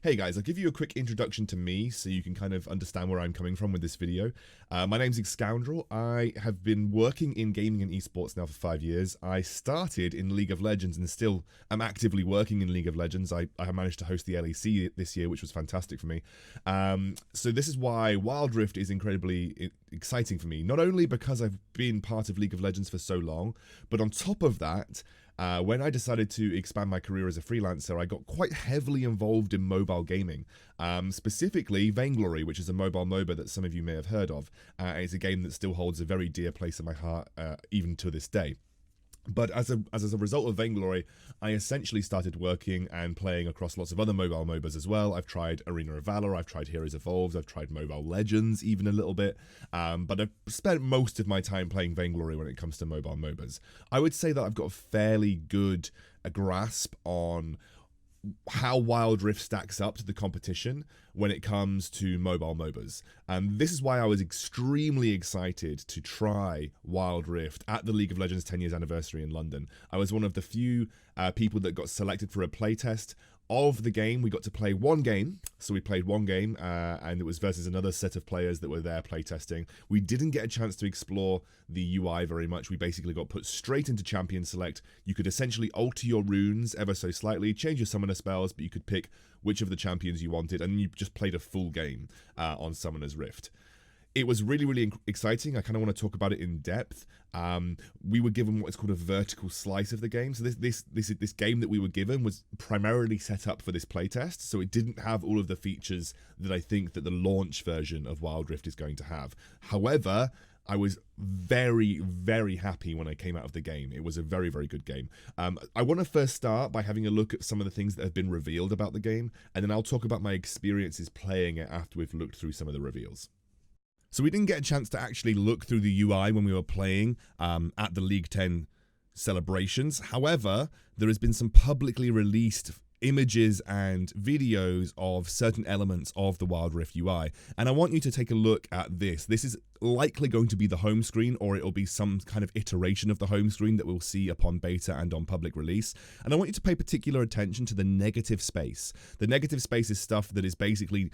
Hey guys, I'll give you a quick introduction to me so you can kind of understand where I'm coming from with this video. My name's Excoundrel. I have been working in gaming and esports now for 5 years. I started in League of Legends and still am actively working in League of Legends. I managed to host the LEC this year, which was fantastic for me. So this is why WildRift is incredibly exciting for me. Not only because I've been part of League of Legends for so long, but on top of that, when I decided to expand my career as a freelancer, I got quite heavily involved in mobile gaming, specifically Vainglory, which is a mobile MOBA that some of you may have heard of. It's a game that still holds a very dear place in my heart, even to this day. But as a result of Vainglory, I essentially started working and playing across lots of other mobile MOBAs as well. I've tried Arena of Valor, I've tried Heroes Evolved, I've tried Mobile Legends even a little bit, but I've spent most of my time playing Vainglory when it comes to mobile MOBAs. I would say that I've got a fairly good grasp on how WildRift stacks up to the competition when it comes to mobile MOBAs. This is why I was extremely excited to try WildRift at the League of Legends 10 years anniversary in London. I was one of the few people that got selected for a playtest of the game. We got to play one game, so we played one game, and it was versus another set of players that were there playtesting. We didn't get a chance to explore the UI very much. We basically got put straight into champion select. You could essentially alter your runes ever so slightly, change your summoner spells, but you could pick which of the champions you wanted, and you just played a full game on Summoner's Rift. It was really, really exciting. I kind of want to talk about it in depth. We were given what is called a vertical slice of the game. So this game that we were given was primarily set up for this playtest. So it didn't have all of the features that I think that the launch version of WildRift is going to have. However, I was very, very happy when I came out of the game. It was a very, very good game. I want to first start by having a look at some of the things that have been revealed about the game, and then I'll talk about my experiences playing it after we've looked through some of the reveals. So we didn't get a chance to actually look through the UI when we were playing at the League 10 celebrations. However, there has been some publicly released images and videos of certain elements of the WildRift UI. And I want you to take a look at this. This is likely going to be the home screen, or it'll be some kind of iteration of the home screen that we'll see upon beta and on public release. And I want you to pay particular attention to the negative space. The negative space is stuff that is basically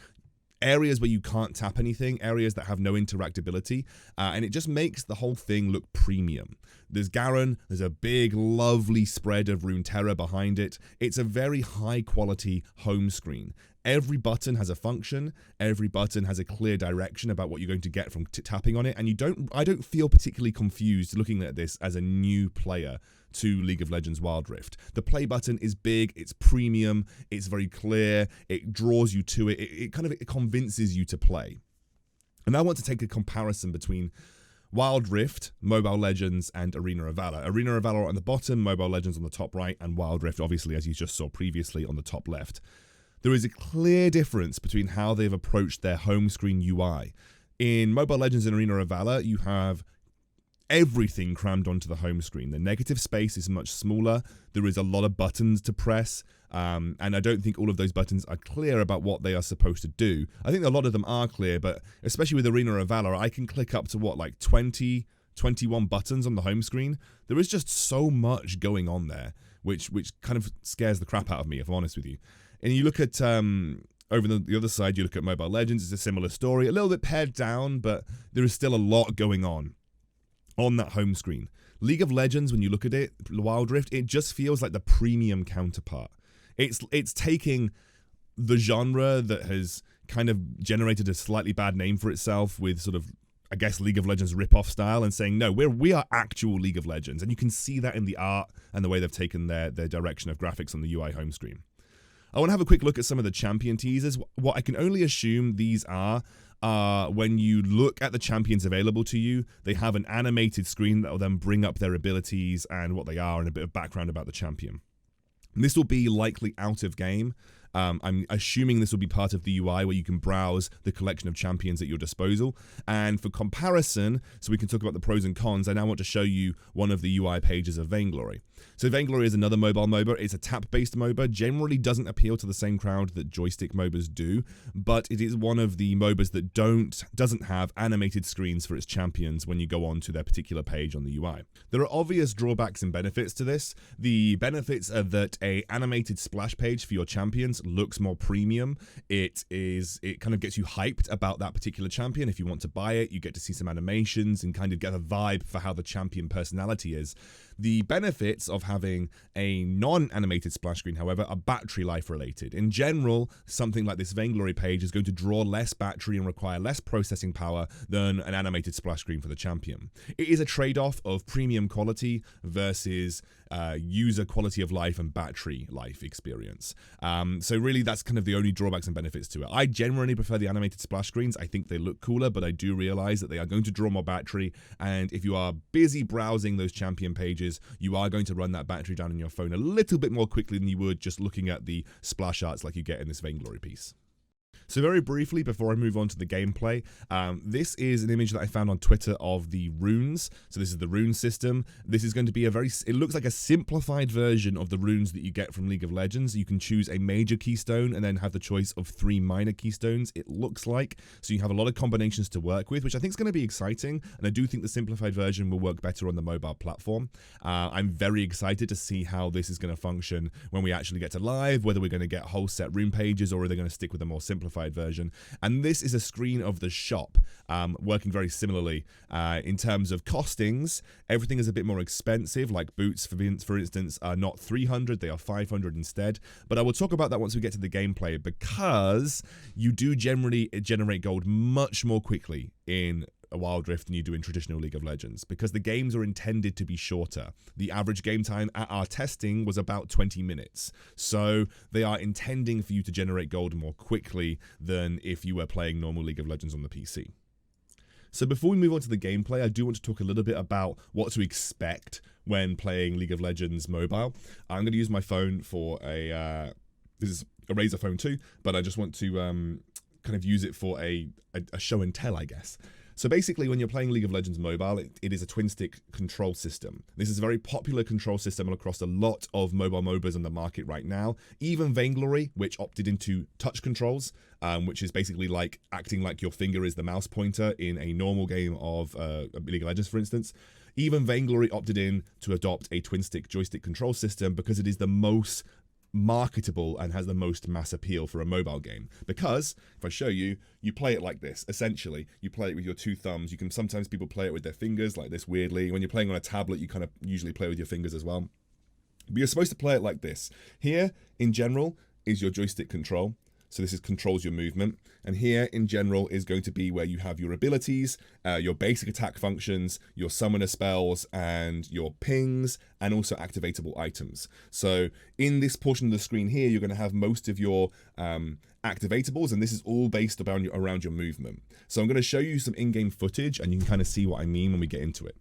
areas where you can't tap anything, areas that have no interactability, and it just makes the whole thing look premium. There's Garen, there's a big, lovely spread of Runeterra behind it. It's a very high quality home screen. Every button has a function, every button has a clear direction about what you're going to get from tapping on it, and I don't feel particularly confused looking at this as a new player to League of Legends WildRift. The play button is big, it's premium, it's very clear, it draws you to it, it convinces you to play. And I want to take a comparison between WildRift, Mobile Legends, and Arena of Valor. Arena of Valor on the bottom, Mobile Legends on the top right, and WildRift, obviously, as you just saw previously, on the top left. There is a clear difference between how they've approached their home screen UI. In Mobile Legends and Arena of Valor, you have everything crammed onto the home screen. The negative space is much smaller. There is a lot of buttons to press, and I don't think all of those buttons are clear about what they are supposed to do. I think a lot of them are clear, but especially with Arena of Valor, I can click up to like 20, 21 buttons on the home screen. There is just so much going on there, which kind of scares the crap out of me, if I'm honest with you. And you look at over the other side, you look at Mobile Legends, it's a similar story, a little bit pared down, but there is still a lot going on that home screen. League of Legends, when you look at it, WildRift, it just feels like the premium counterpart. It's taking the genre that has kind of generated a slightly bad name for itself with sort of, I guess, League of Legends rip-off style, and saying, no, we are actual League of Legends. And you can see that in the art and the way they've taken their direction of graphics on the UI home screen. I want to have a quick look at some of the champion teasers. What I can only assume these are when you look at the champions available to you, they have an animated screen that will then bring up their abilities and what they are and a bit of background about the champion. And this will be likely out of game. I'm assuming this will be part of the UI where you can browse the collection of champions at your disposal. And for comparison, so we can talk about the pros and cons, I now want to show you one of the UI pages of Vainglory. So Vainglory is another mobile MOBA. It's a tap-based MOBA. Generally doesn't appeal to the same crowd that joystick MOBAs do, but it is one of the MOBAs that doesn't have animated screens for its champions when you go on to their particular page on the UI. There are obvious drawbacks and benefits to this. The benefits are that an animated splash page for your champions just looks more premium. It kind of gets you hyped about that particular champion. If you want to buy it, you get to see some animations and kind of get a vibe for how the champion personality is. The benefits of having a non-animated splash screen, however, are battery life related. In general, something like this Vainglory page is going to draw less battery and require less processing power than an animated splash screen for the champion. It is a trade-off of premium quality versus user quality of life and battery life experience. So really that's kind of the only drawbacks and benefits to it. I generally prefer the animated splash screens. I think they look cooler, but I do realize that they are going to draw more battery, and if you are busy browsing those champion pages, you are going to run that battery down on your phone a little bit more quickly than you would just looking at the splash arts like you get in this Vainglory piece. So very briefly, before I move on to the gameplay, this is an image that I found on Twitter of the runes. So this is the rune system. This is going to be it looks like a simplified version of the runes that you get from League of Legends. You can choose a major keystone and then have the choice of 3 minor keystones, it looks like. So you have a lot of combinations to work with, which I think is going to be exciting. And I do think the simplified version will work better on the mobile platform. I'm very excited to see how this is going to function when we actually get to live, whether we're going to get whole set rune pages or are they going to stick with a more simplified version. And this is a screen of the shop, working very similarly in terms of costings. Everything is a bit more expensive, like boots for instance are not 300, they are 500 instead, but I will talk about that once we get to the gameplay, because you do generally generate gold much more quickly in a WildRift than you do in traditional League of Legends, because the games are intended to be shorter. The average game time at our testing was about 20 minutes. So they are intending for you to generate gold more quickly than if you were playing normal League of Legends on the PC. So before we move on to the gameplay, I do want to talk a little bit about what to expect when playing League of Legends mobile. I'm going to use my phone for this is a Razer Phone 2, but I just want to kind of use it for a show and tell, I guess. So basically, when you're playing League of Legends Mobile, it is a twin-stick control system. This is a very popular control system across a lot of mobile MOBAs on the market right now. Even Vainglory, which opted into touch controls, which is basically like acting like your finger is the mouse pointer in a normal game of League of Legends, for instance. Even Vainglory opted in to adopt a twin-stick joystick control system because it is the most marketable and has the most mass appeal for a mobile game. Because if I show you, you play it like this. Essentially, you play it with your 2 thumbs. You can sometimes people play it with their fingers like this weirdly. When you're playing on a tablet, you kind of usually play with your fingers as well. But you're supposed to play it like this. Here, in general, is your joystick control. So this controls your movement. And here in general is going to be where you have your abilities, your basic attack functions, your summoner spells, and your pings, and also activatable items. So in this portion of the screen here, you're going to have most of your activatables, and this is all based around your movement. So I'm going to show you some in-game footage, and you can kind of see what I mean when we get into it.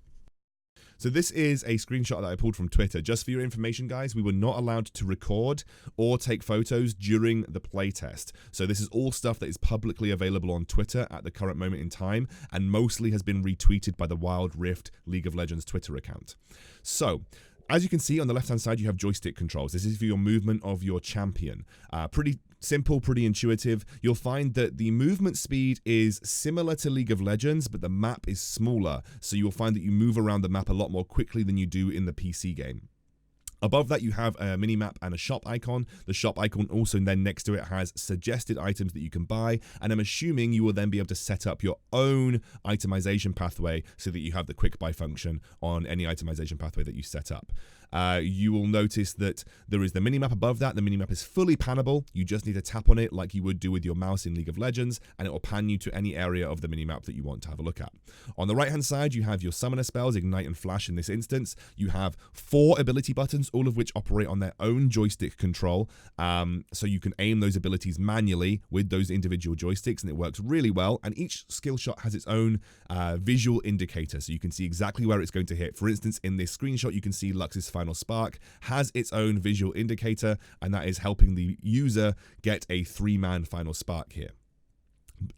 So this is a screenshot that I pulled from Twitter. Just for your information, guys, we were not allowed to record or take photos during the playtest. So this is all stuff that is publicly available on Twitter at the current moment in time, and mostly has been retweeted by the WildRift League of Legends Twitter account. So as you can see on the left-hand side, you have joystick controls. This is for your movement of your champion. Pretty simple, pretty intuitive. You'll find that the movement speed is similar to League of Legends, but the map is smaller. So you'll find that you move around the map a lot more quickly than you do in the PC game. Above that, you have a mini-map and a shop icon. The shop icon also then next to it has suggested items that you can buy, and I'm assuming you will then be able to set up your own itemization pathway so that you have the quick buy function on any itemization pathway that you set up. You will notice that there is the minimap above that. The minimap is fully pannable. You just need to tap on it like you would do with your mouse in League of Legends, and it will pan you to any area of the minimap that you want to have a look at. On the right-hand side, you have your summoner spells, Ignite and Flash in this instance. You have 4 ability buttons, all of which operate on their own joystick control. So you can aim those abilities manually with those individual joysticks, and it works really well. And each skill shot has its own visual indicator, so you can see exactly where it's going to hit. For instance, in this screenshot, you can see Lux's Final Spark has its own visual indicator, and that is helping the user get a 3-man Final Spark here.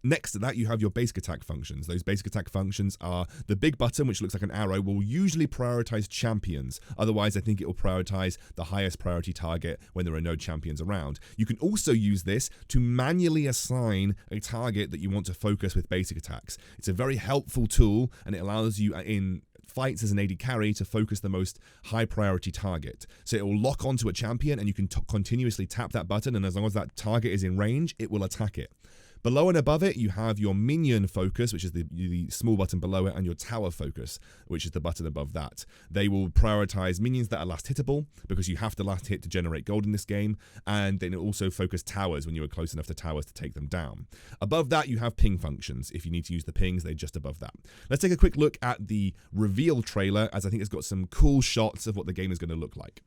Next to that, you have your basic attack functions. Those basic attack functions are the big button, which looks like an arrow, will usually prioritize champions. Otherwise, I think it will prioritize the highest priority target when there are no champions around. You can also use this to manually assign a target that you want to focus with basic attacks. It's a very helpful tool, and it allows you in fights as an AD carry to focus the most high priority target. So it will lock onto a champion and you can continuously tap that button, and as long as that target is in range, it will attack it. Below and above it, you have your minion focus, which is the small button below it, and your tower focus, which is the button above that. They will prioritize minions that are last hittable, because you have to last hit to generate gold in this game, and then it also focus towers when you are close enough to towers to take them down. Above that, you have ping functions. If you need to use the pings, they're just above that. Let's take a quick look at the reveal trailer, as I think it's got some cool shots of what the game is going to look like.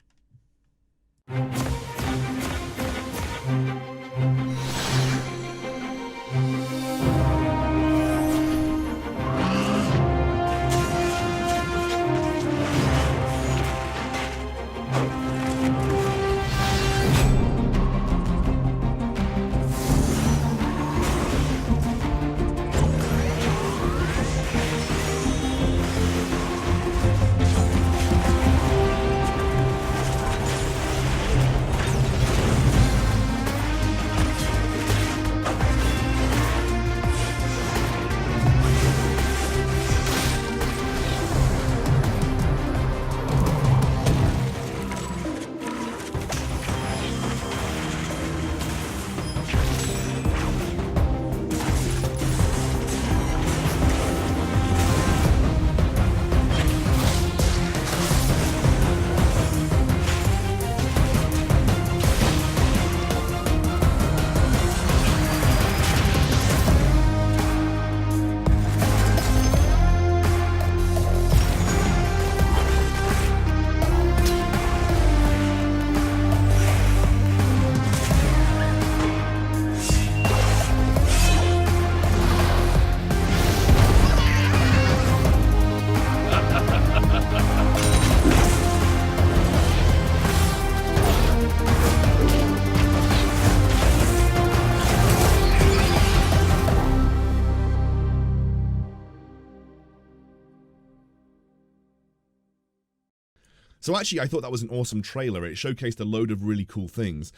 So actually, I thought that was an awesome trailer. It showcased a load of really cool things.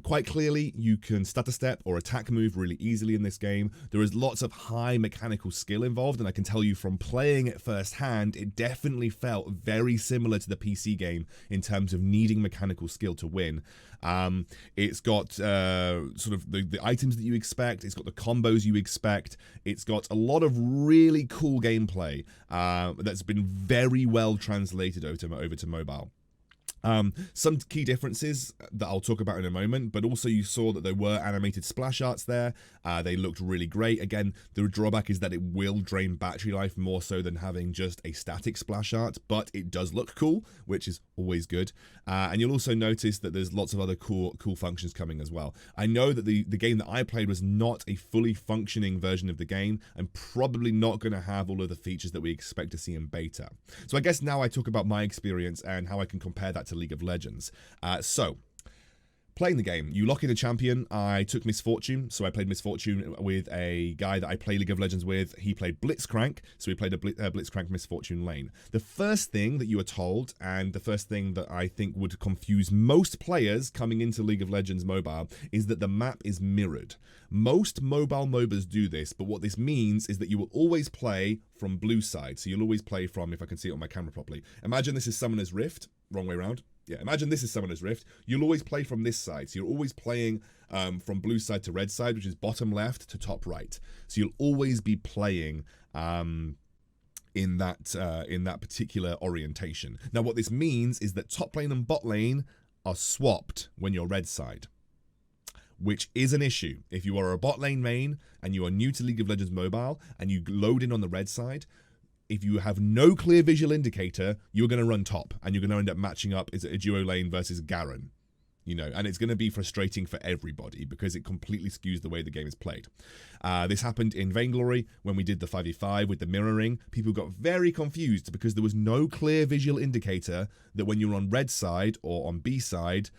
Quite clearly, you can stutter step or attack move really easily in this game. There is lots of high mechanical skill involved, and I can tell you from playing it firsthand, it definitely felt very similar to the PC game in terms of needing mechanical skill to win. It's got sort of the items that you expect. It's got the combos you expect. It's got a lot of really cool gameplay that's been very well translated over to mobile. Some key differences that I'll talk about in a moment, but also you saw that there were animated splash arts there. They looked really great. Again, the drawback is that it will drain battery life more so than having just a static splash art, but it does look cool, which is always good. And you'll also notice that there's lots of other cool functions coming as well. I know that the game that I played was not a fully functioning version of the game, and probably not going to have all of the features that we expect to see in beta. So I guess now I talk about my experience and how I can compare that to League of Legends. So playing the game, you lock in a champion. I took Misfortune, so I played Misfortune with a guy that I play League of Legends with. He played Blitzcrank, so we played a Blitzcrank Misfortune lane. The first thing that you are told, and the first thing that I think would confuse most players coming into League of Legends mobile, is that the map is mirrored. Most mobile MOBAs do this, but what this means is that you will always play from blue side. So you'll always play from, if I can see it on my camera properly, imagine this is Summoner's Rift, wrong way around. Yeah, imagine this is Summoner's Rift. You'll always play from this side. So you're always playing from blue side to red side, which is bottom left to top right. So you'll always be playing in that particular orientation. Now, what this means is that top lane and bot lane are swapped when you're red side, which is an issue. If you are a bot lane main and you are new to League of Legends Mobile and you load in on the red side, if you have no clear visual indicator, you're going to run top, and you're going to end up matching up as a duo lane versus Garen, you know, and it's going to be frustrating for everybody because it completely skews the way the game is played. This happened in Vainglory when we did the 5v5 with the mirroring. People got very confused because there was no clear visual indicator that when you're on red side or on B side,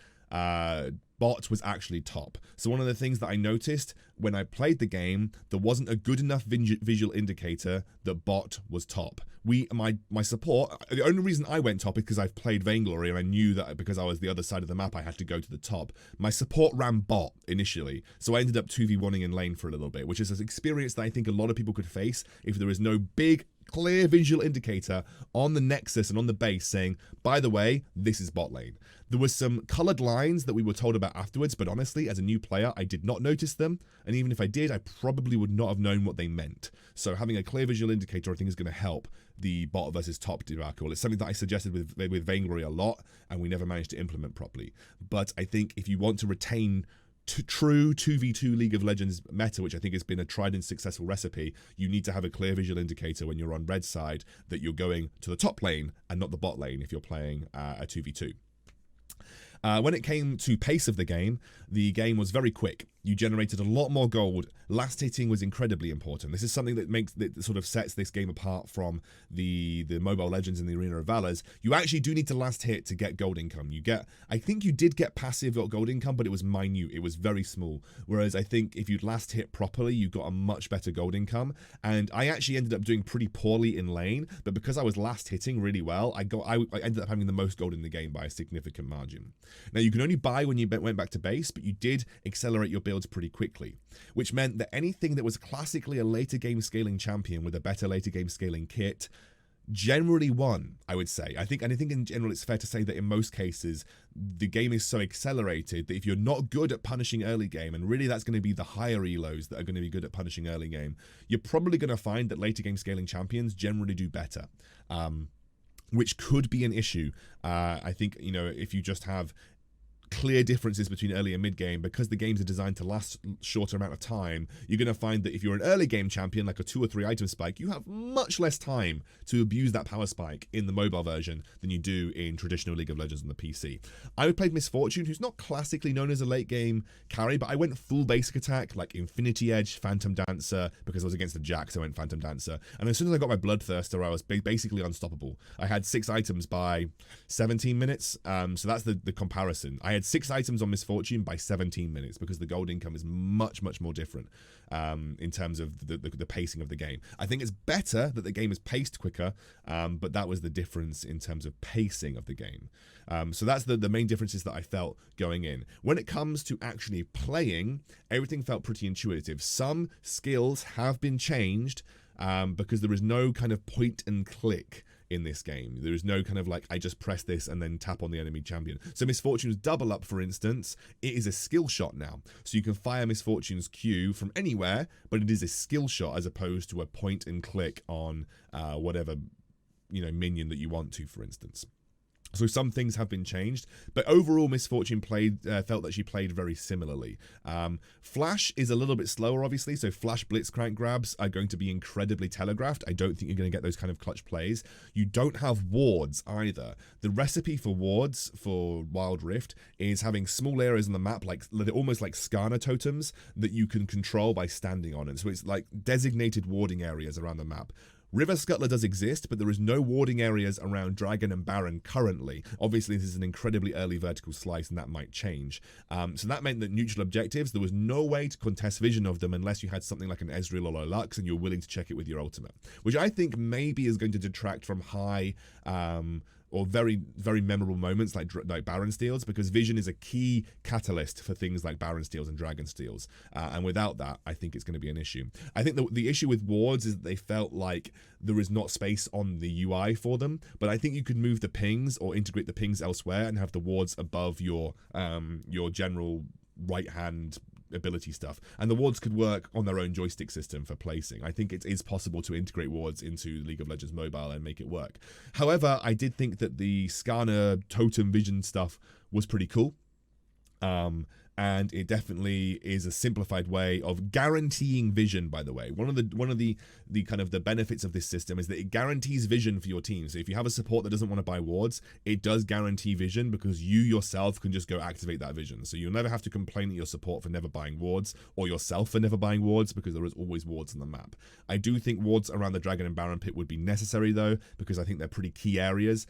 bot was actually top. So one of the things that I noticed when I played the game, there wasn't a good enough visual indicator that bot was top. My support, the only reason I went top is because I've played Vainglory and I knew that because I was the other side of the map, I had to go to the top. My support ran bot initially, so I ended up 2v1ing in lane for a little bit, which is an experience that I think a lot of people could face if there is no big clear visual indicator on the nexus and on the base saying, by the way, this is bot lane. There were some colored lines that we were told about afterwards, but honestly, as a new player, I did not notice them. And even if I did, I probably would not have known what they meant. So having a clear visual indicator, I think, is going to help the bot versus top debacle. It's something that I suggested with Vainglory a lot, and we never managed to implement properly. But I think if you want to retain true 2v2 League of Legends meta, which I think has been a tried and successful recipe, you need to have a clear visual indicator when you're on red side that you're going to the top lane and not the bot lane if you're playing a 2v2. When it came to pace of the game was very quick. You generated a lot more gold. Last hitting was incredibly important. This is something that sort of sets this game apart from the Mobile Legends and the Arena of Valors. You actually do need to last hit to get gold income. I think you did get passive gold income, but it was minute. It was very small. Whereas I think if you'd last hit properly, you got a much better gold income. And I actually ended up doing pretty poorly in lane, but because I was last hitting really well, I ended up having the most gold in the game by a significant margin. Now, you can only buy when you went back to base, but you did accelerate your builds pretty quickly, which meant that anything that was classically a later game scaling champion with a better later game scaling kit generally won, I would say. I think in general it's fair to say that in most cases the game is so accelerated that if you're not good at punishing early game, and really that's going to be the higher elos that are going to be good at punishing early game, you're probably going to find that later game scaling champions generally do better, which could be an issue. I think, if you just have clear differences between early and mid game, because the games are designed to last shorter amount of time, you're going to find that if you're an early game champion, like a 2 or 3 item spike, you have much less time to abuse that power spike in the mobile version than you do in traditional League of Legends on the PC. I played Miss Fortune, who's not classically known as a late game carry, but I went full basic attack, like Infinity Edge, Phantom Dancer, because I was against the Jack, so I went Phantom Dancer. And as soon as I got my Bloodthirster, I was basically unstoppable. I had 6 items by 17 minutes, so that's the comparison. I had 6 items on Miss Fortune by 17 minutes because the gold income is much more different in terms of the pacing of the game. I think it's better that the game is paced quicker, but that was the difference in terms of pacing of the game. So that's the main differences that I felt going in. When it comes to actually playing, everything felt pretty intuitive. Some skills have been changed because there is no kind of point and click in this game. There is no kind of like, I just press this and then tap on the enemy champion. So Miss Fortune's double up, for instance, it is a skill shot now. So you can fire Miss Fortune's Q from anywhere, but it is a skill shot as opposed to a point and click on whatever minion that you want to, for instance. So some things have been changed, but overall Miss Fortune felt that she played very similarly. Flash is a little bit slower, obviously, so Flash Blitzcrank grabs are going to be incredibly telegraphed. I don't think you're going to get those kind of clutch plays. You don't have wards either. The recipe for wards for WildRift is having small areas on the map, almost like Skarner totems, that you can control by standing on it. So it's like designated warding areas around the map. River Scuttler does exist, but there is no warding areas around Dragon and Baron currently. Obviously, this is an incredibly early vertical slice, and that might change. So that meant that neutral objectives, there was no way to contest vision of them unless you had something like an Ezreal or a Lux, and you're willing to check it with your ultimate, which I think maybe is going to detract from high or very memorable moments like Baron steals, because vision is a key catalyst for things like Baron steals and Dragon steals, and without that I think it's going to be an issue. I think the issue with wards is that they felt like there is not space on the UI for them, but I think you could move the pings or integrate the pings elsewhere and have the wards above your general right hand ability stuff, and the wards could work on their own joystick system for placing. I think it is possible to integrate wards into League of Legends Mobile and make it work. However, I did think that the Skarner totem vision stuff was pretty cool. And it definitely is a simplified way of guaranteeing vision, by the way. One of the kind of the benefits of this system is that it guarantees vision for your team. So if you have a support that doesn't want to buy wards, it does guarantee vision because you yourself can just go activate that vision. So you'll never have to complain at your support for never buying wards or yourself for never buying wards, because there is always wards on the map. I do think wards around the Dragon and Baron pit would be necessary though, because I think they're pretty key areas.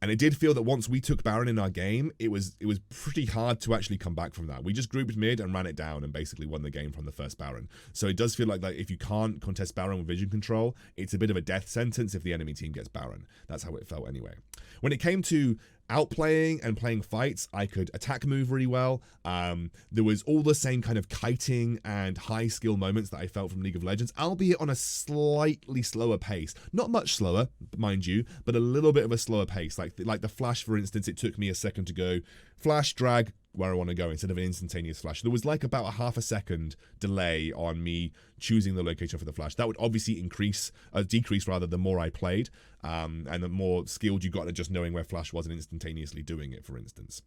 And it did feel that once we took Baron in our game, it was pretty hard to actually come back from that. We just grouped mid and ran it down and basically won the game from the first Baron. So it does feel like if you can't contest Baron with vision control, it's a bit of a death sentence if the enemy team gets Baron. That's how it felt anyway. When it came to outplaying and playing fights. I could attack move really well. There was all the same kind of kiting and high skill moments that I felt from League of Legends, albeit on a slightly slower pace. Not much slower, mind you, but a little bit of a slower pace. Like the flash, for instance, it took me a second to go flash, drag, where I want to go instead of an instantaneous flash. There was like about a half a second delay on me choosing the location for the flash. That would obviously decrease rather, the more I played, and the more skilled you got at just knowing where flash was and instantaneously doing it, for instance.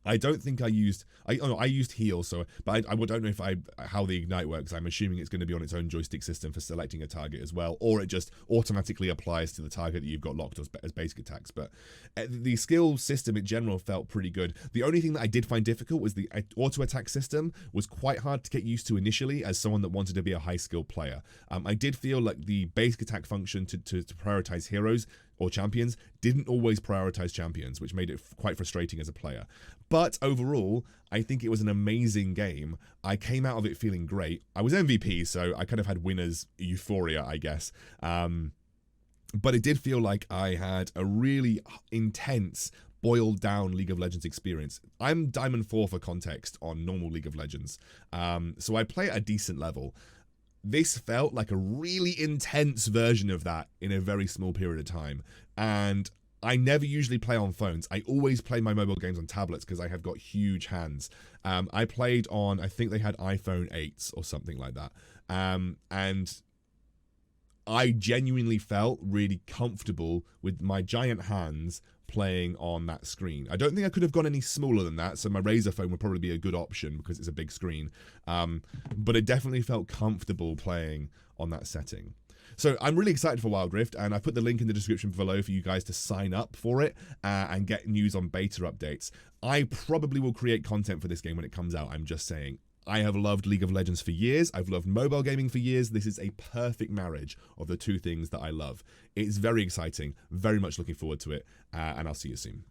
I don't think I used heal, but I don't know how the ignite works. I'm assuming it's going to be on its own joystick system for selecting a target as well, or it just automatically applies to the target that you've got locked as basic attacks. But the skill system in general felt pretty good. The only thing that I did find difficult was the auto attack system was quite hard to get used to initially as someone that wanted to be a high skill player. I did feel like the basic attack function to prioritize heroes or champions didn't always prioritize champions, which made it quite frustrating as a player. But overall, I think it was an amazing game. I came out of it feeling great. I was MVP, so I kind of had winner's euphoria, I guess. But it did feel like I had a really intense, boiled down League of Legends experience. I'm Diamond 4 for context on normal League of Legends, so I play at a decent level. This felt like a really intense version of that in a very small period of time. And I never usually play on phones. I always play my mobile games on tablets because I have got huge hands. I played on, I think they had iPhone 8s or something like that. And I genuinely felt really comfortable with my giant hands playing on that screen. I don't think I could have gone any smaller than that, so my Razer phone would probably be a good option because it's a big screen. But it definitely felt comfortable playing on that setting. So I'm really excited for WildRift, and I put the link in the description below for you guys to sign up for it and get news on beta updates. I probably will create content for this game when it comes out, I'm just saying. I have loved League of Legends for years. I've loved mobile gaming for years. This is a perfect marriage of the two things that I love. It's very exciting. Very much looking forward to it, and I'll see you soon.